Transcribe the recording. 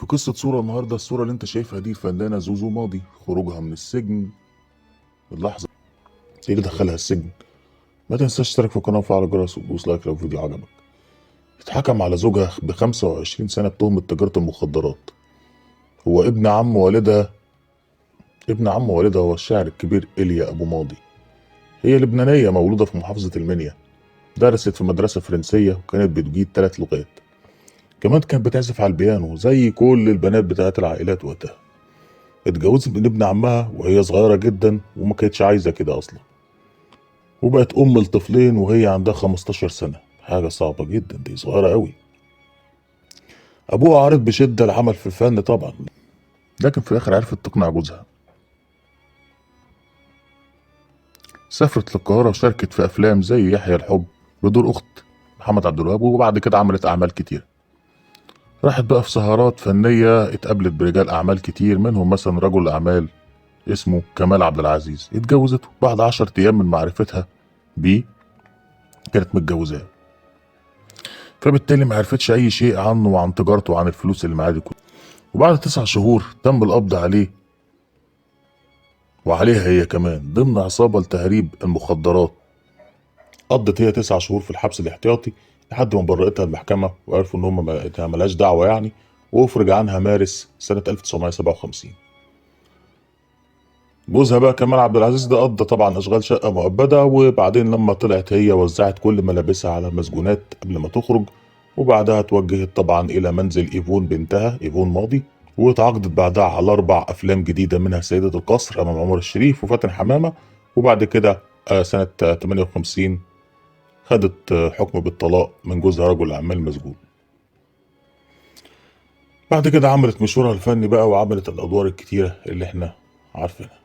قصة صورة النهاردة. الصورة اللي انت شايفها دي الفنانة زوزو ماضي، خروجها من السجن. اللحظة ايه اللي دخلها السجن؟ ما تنساش تشترك في القناة وفعل الجرس وتدوس لايك لو الفيديو عجبك. اتحكم على زوجها ب 25 سنة بتهمة تجارة المخدرات. هو ابن عم والدها هو الشاعر الكبير إيليا أبو ماضي. هي لبنانية مولودة في محافظة المنيا، درست في مدرسة فرنسية وكانت بتجيد 3 لغات. كمان كانت بتعزف على البيانو زي كل البنات بتاعت العائلات وقتها. اتجوزت من ابن عمها وهي صغيرة جدا وما كانتش عايزة كده أصلا، وبقت أم لطفلين وهي عندها 15 سنة. حاجة صعبة جدا، دي صغيرة قوي. أبوها عارض بشدة العمل في الفن طبعا، لكن في الآخر عرفت تقنع جوزها. سافرت للقاهرة وشاركت في أفلام زي يحيى الحب بدور أخت محمد عبد الوهاب، وبعد كده عملت أعمال كتير. راحت بقى في سهرات فنية، اتقابلت برجال أعمال كتير، منهم مثلا رجل أعمال اسمه كمال عبد العزيز. اتجوزته بعد 10 أيام من معرفتها بيه، كانت متجوزاه. فبالتالي ما عرفتش أي شيء عنه وعن تجارته وعن الفلوس اللي معاه دي كلها. وبعد 9 شهور تم القبض عليه وعليها هي كمان ضمن عصابة لتهريب المخدرات. قضت هي 9 شهور في الحبس الاحتياطي لحد ما برئتها المحكمة وعرفوا إن هم ملهاش دعوة يعني، وأفرج عنها مارس سنة 1957. جوزها بقى كمال عبد العزيز ده قضى طبعا اشغال شقه مؤبده، وبعدين لما طلعت هي وزعت كل ملابسها على المسجونات قبل ما تخرج، وبعدها توجهت طبعا الى منزل ايفون بنتها ايفون ماضي، واتعاقدت بعدها على 4 افلام جديده منها سيده القصر امام عمر الشريف وفاتن حمامه. وبعد كده سنه 58 خدت حكم بالطلاق من جوزها رجل اعمال مسجون. بعد كده عملت مشوارها الفني بقى وعملت الادوار الكتيره اللي احنا عارفينها.